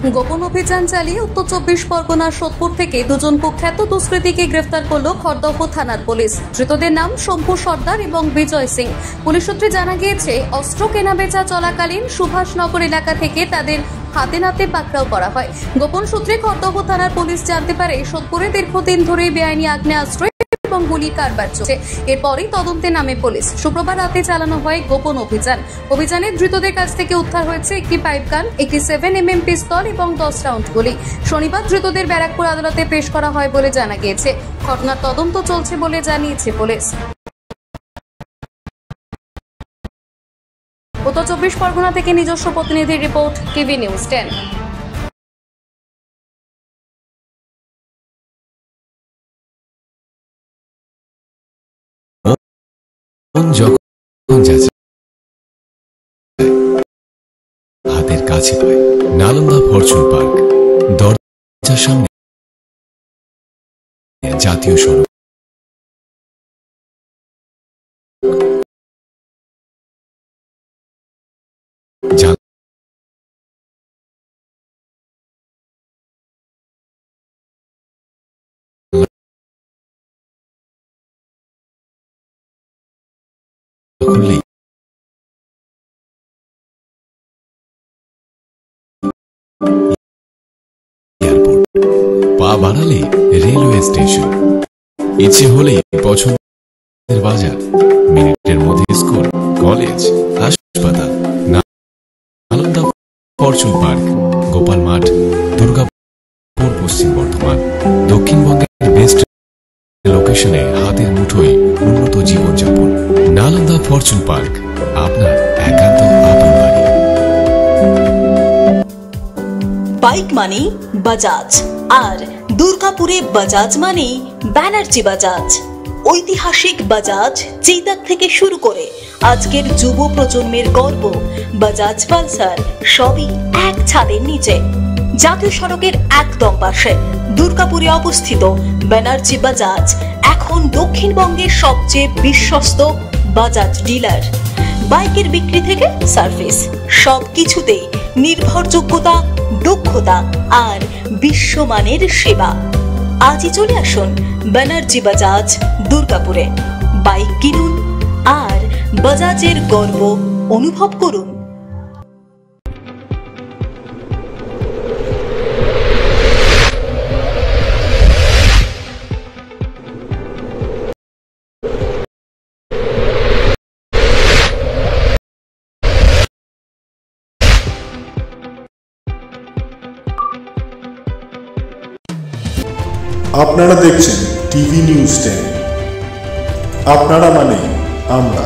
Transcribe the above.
গোপন অভিযান চালিয়ে উত্তর 24 পরগনার সোদপুর থেকে দুজন কুখ্যাত দুষ্কৃতীকে গ্রেফতার করল খড়দহ থানার পুলিশ। ধৃতদের নাম শম্ভু সর্দার এবং বিজয় সিং। পুলিশ সূত্রে জানা গিয়েছে, অস্ত্র কেনাবেচা চলাকালীন সুভাষনগর এলাকা থেকে তাদের হাতে নাতে পাকড়াও করা হয়। গোপন সূত্রে খড়দহ থানার পুলিশ জানতে পারে, সোদপুরে দীর্ঘদিন ধরে বেআইনি আগ্নেয়াস্ত্র এবং গুলির কারবার চলছে। এরপরই তদন্তে নামে পুলিশ। শুক্রবার রাতে চালানো হয় গোপন অভিযানে ধৃতদের কাছ থেকে উদ্ধার হয়েছে একটি পাইপ গান, একটি 7mm পিস্তল এবং 10 রাউন্ড গুলি। শনিবার ধৃতদের ব্যারাকপুর আদালতে পেশ করা হয় বলে জানা গিয়েছে। ঘটনার তদন্ত চলছে বলে জানিয়েছে পুলিশ। উত্তর 24 পরগনা থেকে নিজস্ব প্রতিনিধির রিপোর্ট, টিভি নিউজ 10। হাতের কাছে পায় নালন্দা ফরচুন পার্ক, দরজার সামনে জাতীয় সড়ক। খুললেই এয়ারপোর্ট, পা বাড়ালে রেলওয়ে স্টেশন, ইচ্ছে হলে পছন্দের বাজার, মিনিটের মধ্যে স্কুল, কলেজ, হাসপাতাল। নালন্দা ফরচুন পার্ক, গোপাল মাঠ, দুর্গাপুর, পশ্চিম বর্ধমান। দক্ষিণবঙ্গের বেস্ট লোকেশনে হাতের মুঠোয় উন্নত জীবনযাপন। নালন্দা ফরচুন পার্ক, আপনার একান্ত আপন বাড়ি। বাইক মানেই বাজাজ, আর দুর্গাপুরে বাজাজ মানেই ব্যানার্জি বাজাজ। ঐতিহাসিক বাজাজ চেতক থেকে শুরু করে আজকের যুব প্রজন্মের গর্ব বাজাজ পালসার, সবই এক ছাদের নিচে। জাতীয় সড়কের একদম পাশে দুর্গাপুরে অবস্থিত ব্যানার্জি বাজাজ এখন দক্ষিণবঙ্গের সবচেয়ে বিশ্বস্ত বাজাজ ডিলার। বাইকের বিক্রি থেকে সার্ভিস, সবকিছুতেই নির্ভরযোগ্যতা, দক্ষতা আর বিশ্বমানের সেবা। আজই চলে আসুন ব্যানার্জি বাজাজ দুর্গাপুরে। বাইক কিনুন আর বাজাজের গর্ব অনুভব করুন। আপনারা দেখছেন টিভি নিউজ 10। আপনারা মানে আমরা।